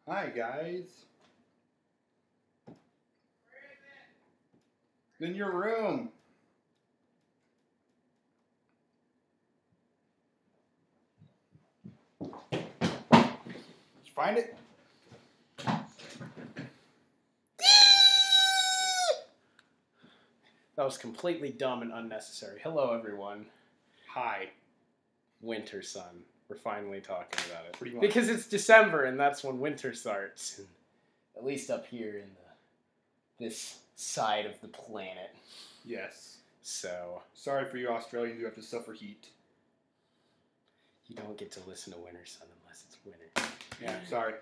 Hi, guys. In your room. Did you find it? That was completely dumb and unnecessary. Hello, everyone. Hi. Wintersun. We're finally talking about it. Pretty much. Because it's December, and that's when winter starts. At least up here in this side of the planet. Yes. So, Sorry for you Australians who have to suffer heat. you don't get to listen to Wintersun unless it's winter. Yeah, sorry.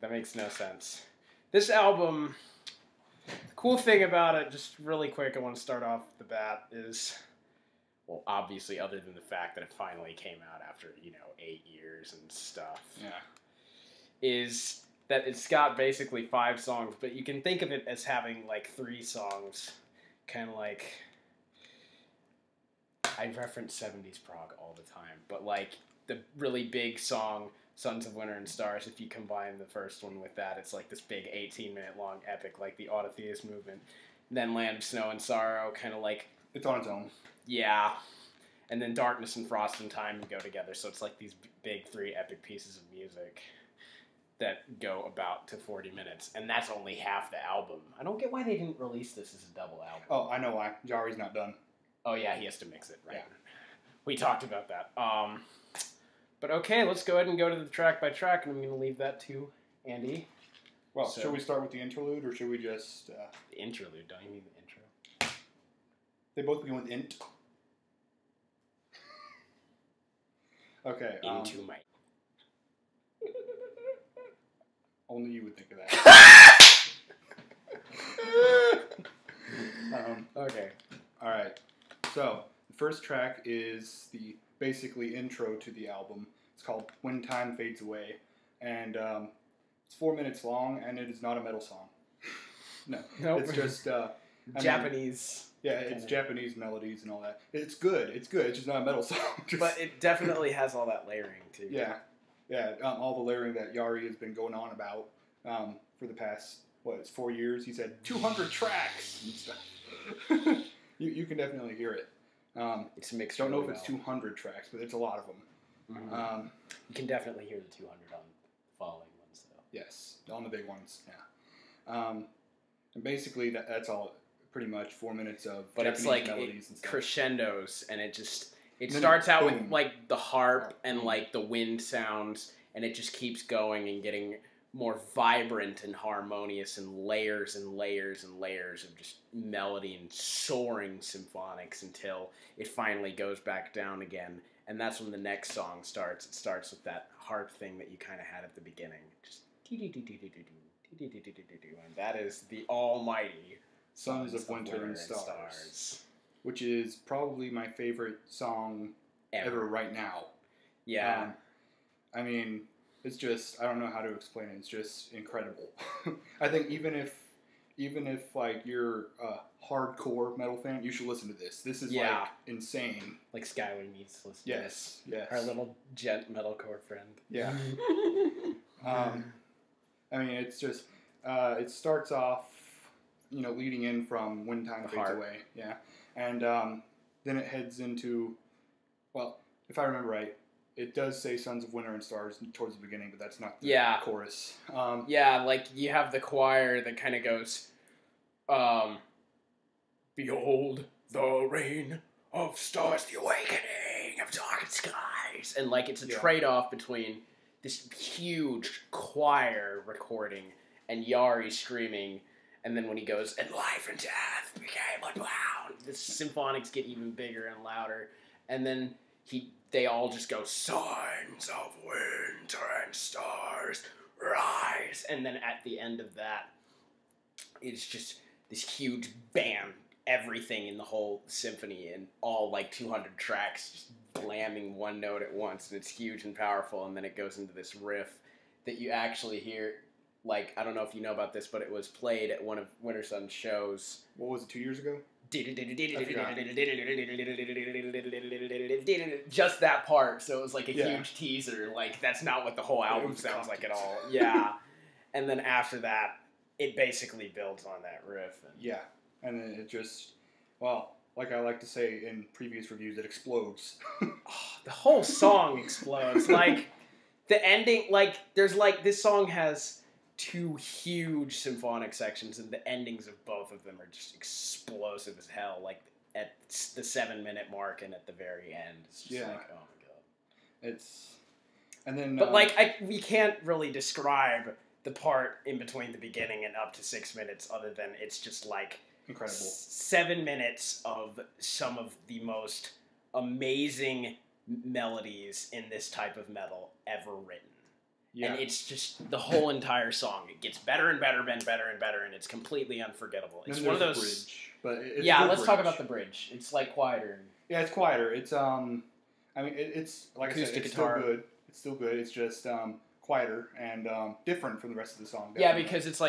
That makes no sense. This album, the cool thing about it, just really quick, I want to start off the bat, is, well, obviously, other than the fact that it finally came out after, 8 years and stuff. Yeah. Is that it's got basically 5 songs, but you can think of it as having, 3 songs. Kind of like, I reference 70s prog all the time, but, the really big song, Sons of Winter and Stars, if you combine the first one with that, it's like this big 18-minute long epic, like the Autotheist movement. And then Land of Snow and Sorrow, kind of like... It's on its own. Yeah. And then Darkness and Frost and Time go together, so it's like these big 3 epic pieces of music that go about to 40 minutes. And that's only half the album. I don't get why they didn't release this as a double album. Oh, I know why. Jari's not done. Oh, yeah, he has to mix it, right? Yeah. We talked about that. But okay, let's go ahead and go to the track by track, and I'm going to leave that to Andy. Well, should we start with the interlude, or should we just... The interlude, don't you mean the intro? They both begin with int. Okay. Into my... Only you would think of that. Okay. Alright. So, the first track is the basically intro to the album. It's called When Time Fades Away. And it's 4 minutes long, and it is not a metal song. No. Nope. It's just... Japanese. It's Japanese melodies and all that. It's good. It's good. It's just not a metal song. But it definitely has all that layering, too. Yeah. Yeah, all the layering that Yari has been going on about for the past, it's 4 years? He said 200 tracks and stuff. you can definitely hear it. It's mixed. Don't know if it's 200 tracks, but it's a lot of them. Mm-hmm. You can definitely hear the 200 on the following ones, though. Yes, on the big ones, yeah. And basically, that's all, pretty much 4 minutes of but Japanese it's like melodies and stuff. Crescendos, and it Then starts out boom. with the harp and the wind sounds, and it just keeps going and getting more vibrant and harmonious, and layers and layers and layers of just melody and soaring symphonics until it finally goes back down again, and that's when the next song starts. It starts with that harp thing that you kind of had at the beginning, just and that is the almighty Sons of Winter and Stars. Which is probably my favorite song ever right now. Yeah. I mean, it's just, I don't know how to explain it. It's just incredible. I think even if you're a hardcore metal fan, you should listen to this. This is insane. Like Skyway needs to listen to this. Yes. Our little gent metalcore friend. Yeah. I mean, it's just, it starts off, leading in from When Time Fades Away. Yeah. And then it heads into, well, if I remember right, it does say Sons of Winter and Stars towards the beginning, but that's not the chorus. You have the choir that kind of goes, behold the reign of stars, the awakening of dark skies. And, it's a trade-off between this huge choir recording and Yari screaming, and then when he goes, and life and death became unbound, the symphonics get even bigger and louder, and then they all just go, Sons of Winter and Stars, rise, and then at the end of that, it's just this huge bam, everything in the whole symphony, and all 200 tracks just blamming one note at once, and it's huge and powerful, and then it goes into this riff that you actually hear. I don't know if you know about this, but it was played at one of Wintersun's shows. What was it, 2 years ago? Just that part, so it was a huge teaser. That's not what the whole album sounds like at all. Yeah. And then after that, it basically builds on that riff. And yeah, and then it just, well, like I like to say in previous reviews, it explodes. The whole song explodes. Like, the ending, like, there's, like, this song has 2 huge symphonic sections, and the endings of both of them are just explosive as hell. Like, at the 7-minute mark and at the very end. It's just like, oh my god. It's, and then... But, we can't really describe the part in between the beginning and up to 6 minutes other than it's just, like... Incredible. 7 minutes of some of the most amazing melodies in this type of metal ever written. Yeah. And it's just the whole entire song. It gets better and better and better and better, and it's completely unforgettable. It's one of those. Bridge, but it's let's talk about the bridge. It's like quieter. Yeah, it's quieter. It's I mean, it's like acoustic I said, it's guitar. Still good. It's still good. It's just quieter and different from the rest of the song. Definitely. Yeah, because it's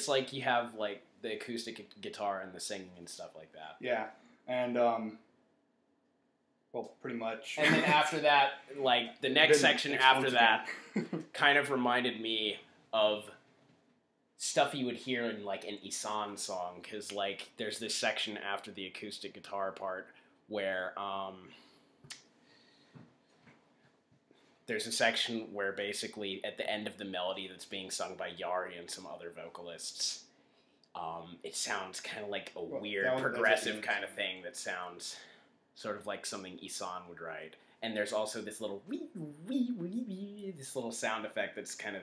like you have like the acoustic guitar and the singing and stuff like that. Yeah, and well, pretty much. And then after that, like, the next section after that kind of reminded me of stuff you would hear in, like, an Isan song, because, like, there's this section after the acoustic guitar part where, there's a section where basically at the end of the melody that's being sung by Yari and some other vocalists, it sounds kind of like a weird progressive kind of thing that sounds... sort of like something Isan would write. And there's also this little this little sound effect that's kind of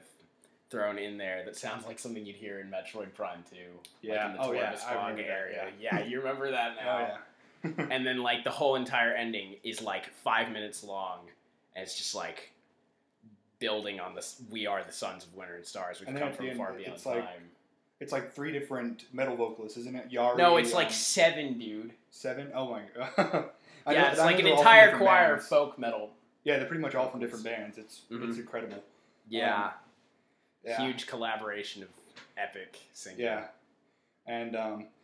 thrown in there that sounds like something you'd hear in Metroid Prime 2. Yeah. Like in the Torvus Fog area. Yeah, you remember that now. Oh, yeah. And then, like, the whole entire ending is, like, 5 minutes long. And it's just, like, building on this, we are the sons of winter and stars. We've come from far beyond time. It's like 3 different metal vocalists, isn't it? Yari. No, it's like 7, dude. 7? Oh my god. Yeah, it's like an entire choir of folk metal. Yeah, they're pretty much all from different bands. It's incredible. Yeah. Huge collaboration of epic singing. Yeah. And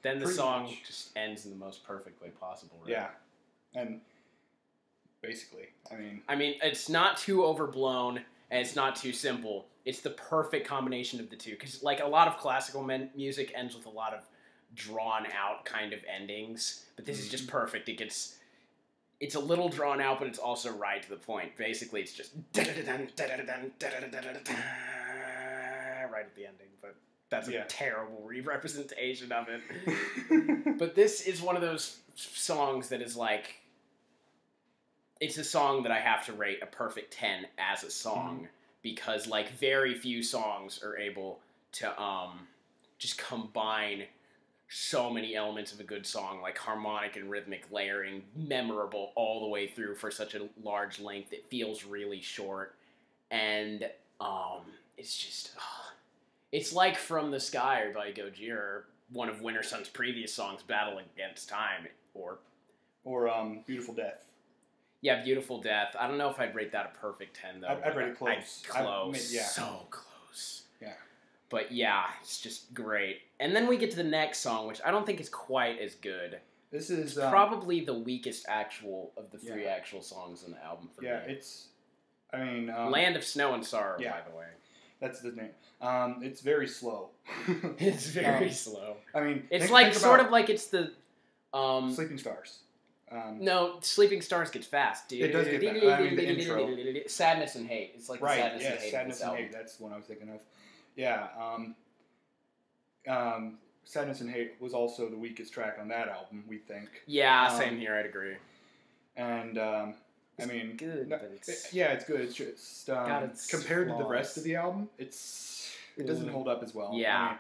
then the song just ends in the most perfect way possible, right? Yeah. And basically, I mean, it's not too overblown and it's not too simple. It's the perfect combination of the two, because, like, a lot of classical music ends with a lot of drawn out kind of endings, but this is just perfect. It's a little drawn out, but it's also right to the point. Basically, it's just right at the ending, but that's a terrible re-representation of it. But this is one of those songs that is like, it's a song that I have to rate a perfect 10 as a song, because, like, very few songs are able to just combine so many elements of a good song, like harmonic and rhythmic layering, memorable all the way through for such a large length. It feels really short, and it's just it's like From the Sky by Gojira, or one of Wintersun's previous songs, Battle Against Time, or Beautiful Death. Yeah, Beautiful Death. I don't know if I'd rate that a perfect 10 though. I'd rate it close. So close. Yeah. But yeah, it's just great. And then we get to the next song, which I don't think is quite as good. This is probably the weakest actual of the 3 actual songs on the album for me. Yeah, it's... Land of Snow and Sorrow, by the way. That's the name. It's very slow. It's very slow. I mean... It's like, sort of like it's the... Sleeping Stars. No, Sleeping Stars gets fast, dude. It does get fast. I mean, the intro. Sadness and Hate. It's like the Sadness and Hate. Sadness and Hate. That's the one I was thinking of. Yeah. Sadness and Hate was also the weakest track on that album, we think. Yeah, same here. I'd agree. And I mean, good, but it's it's good. It's just compared to the rest of the album, it doesn't hold up as well. Yeah. I mean,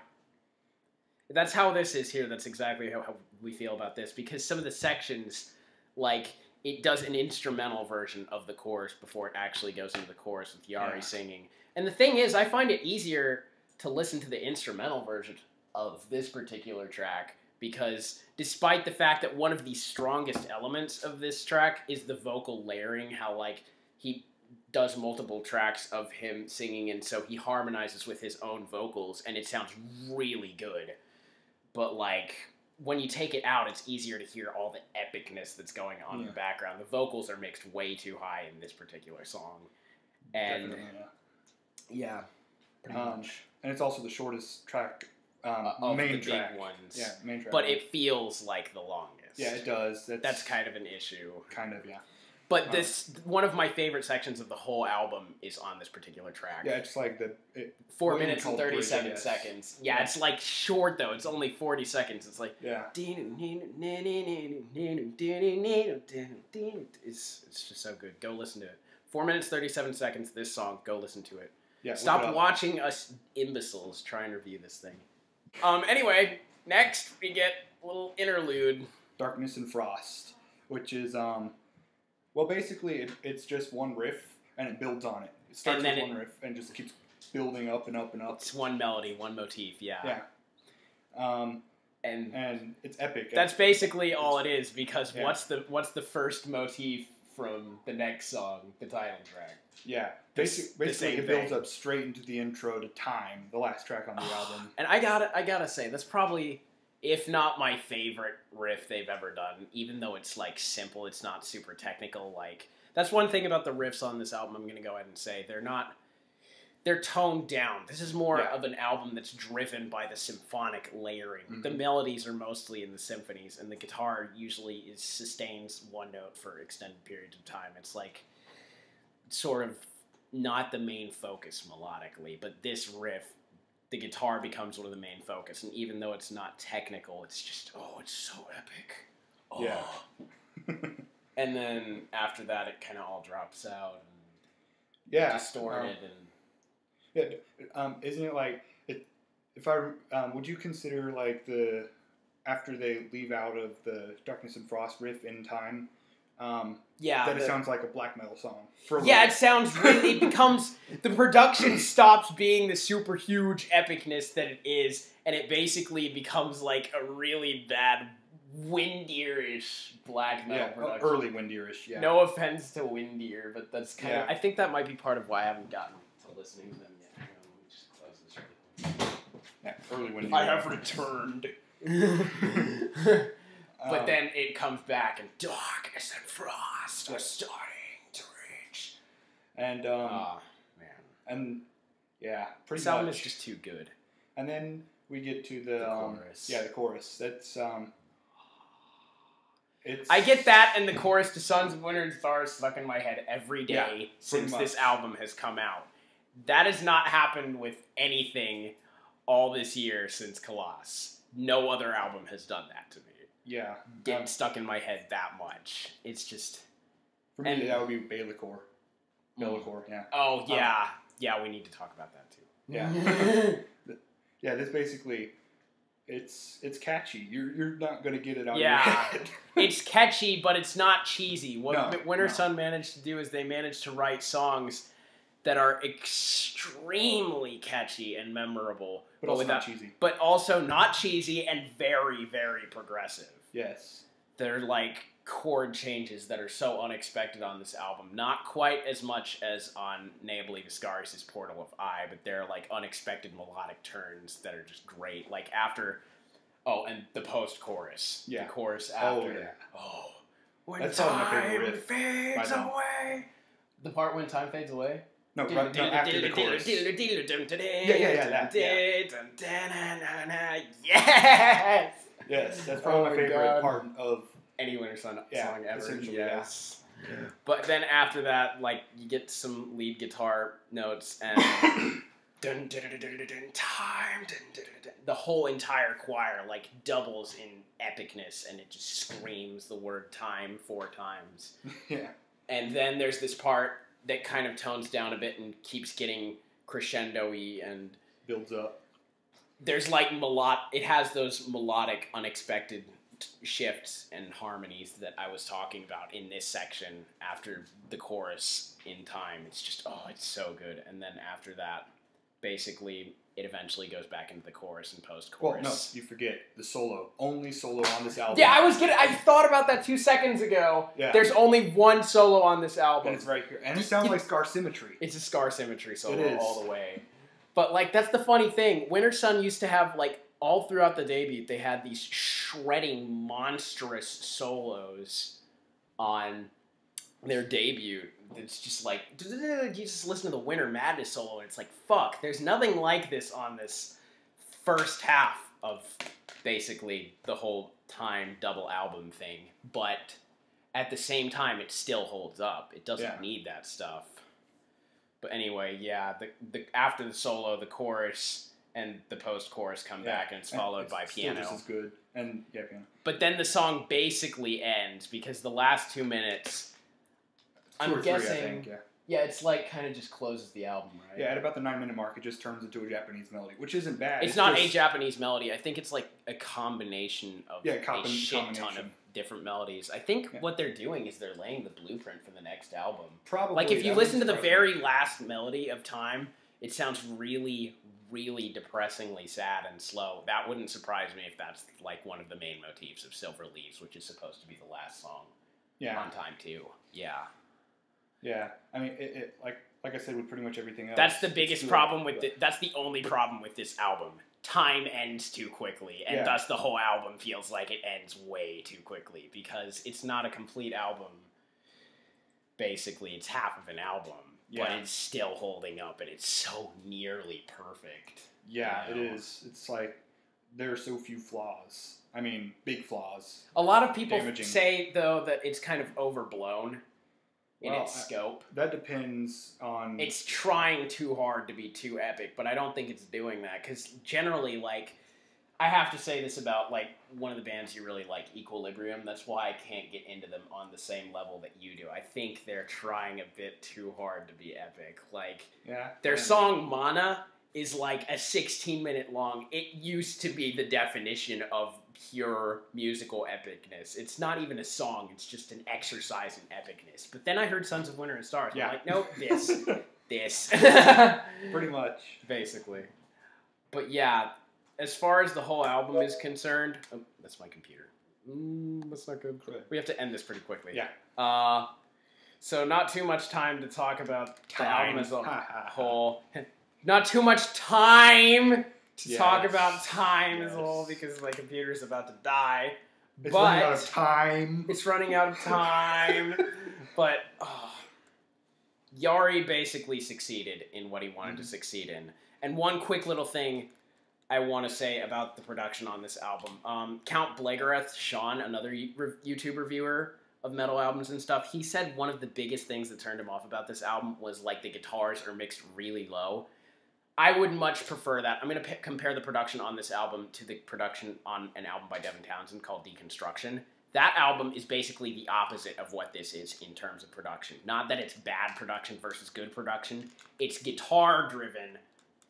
that's how this is here. That's exactly how we feel about this, because some of the sections, like, it does an instrumental version of the chorus before it actually goes into the chorus with Yari singing. And the thing is, I find it easier to listen to the instrumental version of this particular track, because despite the fact that one of the strongest elements of this track is the vocal layering, how, like, he does multiple tracks of him singing, and so he harmonizes with his own vocals, and it sounds really good. But, like, when you take it out, it's easier to hear all the epicness that's going on in the background. The vocals are mixed way too high in this particular song. And, pretty much. and it's also the shortest track, of main the track. big ones. Yeah, main track. But it feels like the longest. Yeah, it does. That's kind of an issue. Kind of, yeah. But one of my favorite sections of the whole album is on this particular track. Yeah, it's like 4 minutes and 37 seconds. Yeah, it's like short though. It's only 40 seconds. It's like it's just so good. Go listen to it. 4 minutes 37 seconds. This song. Go listen to it. Yeah. Stop watching us imbeciles try and review this thing. Anyway, next we get a little interlude. Darkness and Frost, which is well, basically it's just one riff and it builds on it. It starts with one riff and just keeps building up and up and up. It's one melody, one motif. Yeah. Yeah. And it's epic. That's basically all it is, because what's the first motif from the next song, the title track? Yeah. Basically it builds up straight into the intro to Time, the last track on the album. And I gotta say, that's probably, if not my favorite riff they've ever done, even though it's like simple, it's not super technical. Like, that's one thing about the riffs on this album, I'm gonna go ahead and say. They're toned down. This is more of an album that's driven by the symphonic layering. Mm-hmm. The melodies are mostly in the symphonies, and the guitar usually sustains one note for extended periods of time. It's like sort of not the main focus melodically, but this riff, the guitar becomes one of the main focus, and even though it's not technical, it's just, it's so epic. Oh. Yeah. And then after that, it kind of all drops out and distorted and. Yeah, isn't it like would you consider like after they leave out of the Darkness and Frost riff in Time? That it sounds like a black metal song. It sounds really. It becomes, the production stops being the super huge epicness that it is, and it basically becomes like a really bad Windier-ish black metal production. Early Windier-ish. Yeah. No offense to Windier, but that's kind of. I think that might be part of why I haven't gotten to listening to them yet. Hang on, let me just close this really quick. Yeah, early Windier. I have returned. But then it comes back, and Darkness and Frost are starting to reach. And man, and pretty this album is just too good. And then we get to the chorus. Yeah, the chorus. That's I get that, and the chorus to Sons of Winter and Stars stuck in my head every day since this album has come out. That has not happened with anything all this year since Colossus. No other album has done that to me. Yeah. Getting stuck in my head that much. It's just... For me, that would be Bellicor. Bellicor, yeah. Oh, yeah. Yeah, we need to talk about that, too. Yeah. Yeah, this basically... It's catchy. You're not going to get it out of your head. It's catchy, but it's not cheesy. What Wintersun managed to do is they managed to write songs that are extremely catchy and memorable. But also not cheesy. But also not cheesy and very, very progressive. Yes. They're like chord changes that are so unexpected on this album. Not quite as much as on Neobly Viscaris' Portal of Eye, but they're like unexpected melodic turns that are just great. Like after... Oh, and the post-chorus. Yeah. The chorus after... When that's time fades away. The part when time fades away? No, after the chorus. Yes! Yes, that's probably my favorite part of any Wintersun song ever. Essentially, yes. Yeah. But then after that, like, you get some lead guitar notes and time. The whole entire choir like doubles in epicness, and it just screams the word time 4 times. Yeah. And then there's this part that kind of tones down a bit and keeps getting crescendo-y and builds up. There's like it has those melodic, unexpected shifts and harmonies that I was talking about in this section after the chorus in Time. It's just, it's so good. And then after that, basically, it eventually goes back into the chorus and post-chorus. Well, no, you forget the solo. Only solo on this album. Yeah, I thought about that 2 seconds ago. Yeah. There's only one solo on this album. And it's right here. And it sounds like Scar Symmetry. It's a Scar Symmetry solo all the way. But, like, that's the funny thing. Wintersun used to have, like, all throughout the debut, they had these shredding, monstrous solos on their debut it's just like, you just listen to the Winter Madness solo, and it's like, fuck, there's nothing like this on this first half of basically the whole Time double album thing, but at the same time, it still holds up. It doesn't need that stuff. But anyway, yeah, the after the solo, the chorus and the post-chorus come back, and it's followed by piano. Still just as good. And, piano. But then the song basically ends, because the last 2 minutes, I'm guessing... I think, yeah, it's like kind of just closes the album, right? Yeah, at about the 9-minute mark, it just turns into a Japanese melody, which isn't bad. It's not just a Japanese melody. I think it's like a combination of a shit ton of different melodies. I think what they're doing is they're laying the blueprint for the next album. Probably. Like, if you listen to the very last melody of Time, it sounds really, really depressingly sad and slow. That wouldn't surprise me if that's like one of the main motifs of Silver Leaves, which is supposed to be the last song on Time 2. Yeah. Yeah, I mean, it like I said with pretty much everything else. That's the biggest problem with that's the only problem with this album. Time ends too quickly, and thus the whole album feels like it ends way too quickly, because it's not a complete album. Basically, it's half of an album, but it's still holding up, and it's so nearly perfect. Yeah, it is. It's like there are so few flaws. I mean, big flaws. A lot of people say, though, that it's kind of overblown in its scope. That depends on... It's trying too hard to be too epic, but I don't think it's doing that, because generally, like, I have to say this about, like, one of the bands you really like, Equilibrium. That's why I can't get into them on the same level that you do. I think they're trying a bit too hard to be epic. Like, their song Mana is like a 16-minute long... It used to be the definition of pure musical epicness. It's not even a song, it's just an exercise in epicness. But then I heard Sons of Winter and Stars. I'm like, nope, this. Pretty much. Basically. But yeah, as far as the whole album is concerned... Oh, that's my computer. That's not good. We have to end this pretty quickly. Yeah. So not too much time to talk about the album as a whole. Not too much time to talk about Time as a whole, because my computer's about to die. It's running out of time. It's running out of time. But Yari basically succeeded in what he wanted to succeed in. And one quick little thing I want to say about the production on this album. Count Blagareth, Sean, another YouTube reviewer of metal albums and stuff, he said one of the biggest things that turned him off about this album was, like, the guitars are mixed really low. I would much prefer that. I'm going to compare the production on this album to the production on an album by Devin Townsend called Deconstruction. That album is basically the opposite of what this is in terms of production. Not that it's bad production versus good production. It's guitar-driven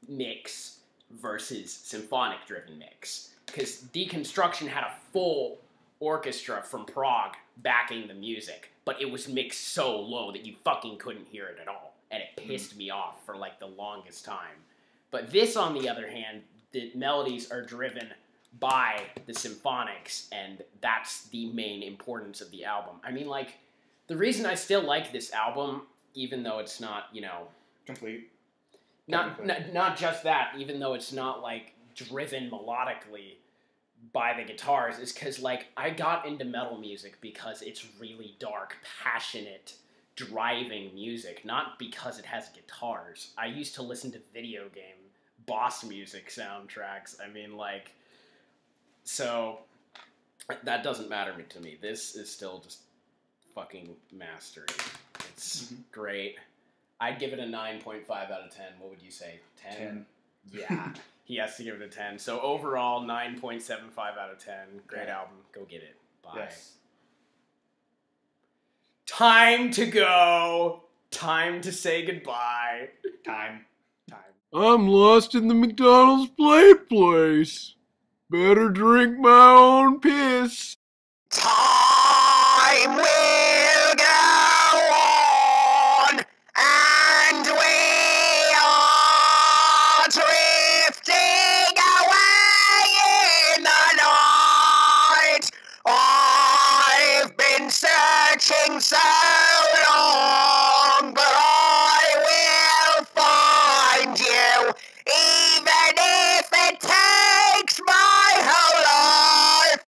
mix versus symphonic-driven mix. Because Deconstruction had a full orchestra from Prague backing the music, but it was mixed so low that you fucking couldn't hear it at all. And it pissed me off for, like, the longest time. But this, on the other hand, the melodies are driven by the symphonics, and that's the main importance of the album. I mean, like, the reason I still like this album, even though it's not, you know... Complete. Not just that, even though it's not, like, driven melodically by the guitars, is because, like, I got into metal music because it's really dark, passionate, driving music, not because it has guitars. I used to listen to video game boss music soundtracks. I mean, like, so that doesn't matter to me. This is still just fucking mastery. It's great. I'd give it a 9.5 out of 10. What would you say? 10? 10. Yeah. He has to give it a 10. So overall, 9.75 out of 10. Great album. Go get it. Bye. Yes. Time to go. Time to say goodbye. Time. I'm lost in the McDonald's play place. Better drink my own piss. Time will go on, and we are drifting away in the night. I've been searching so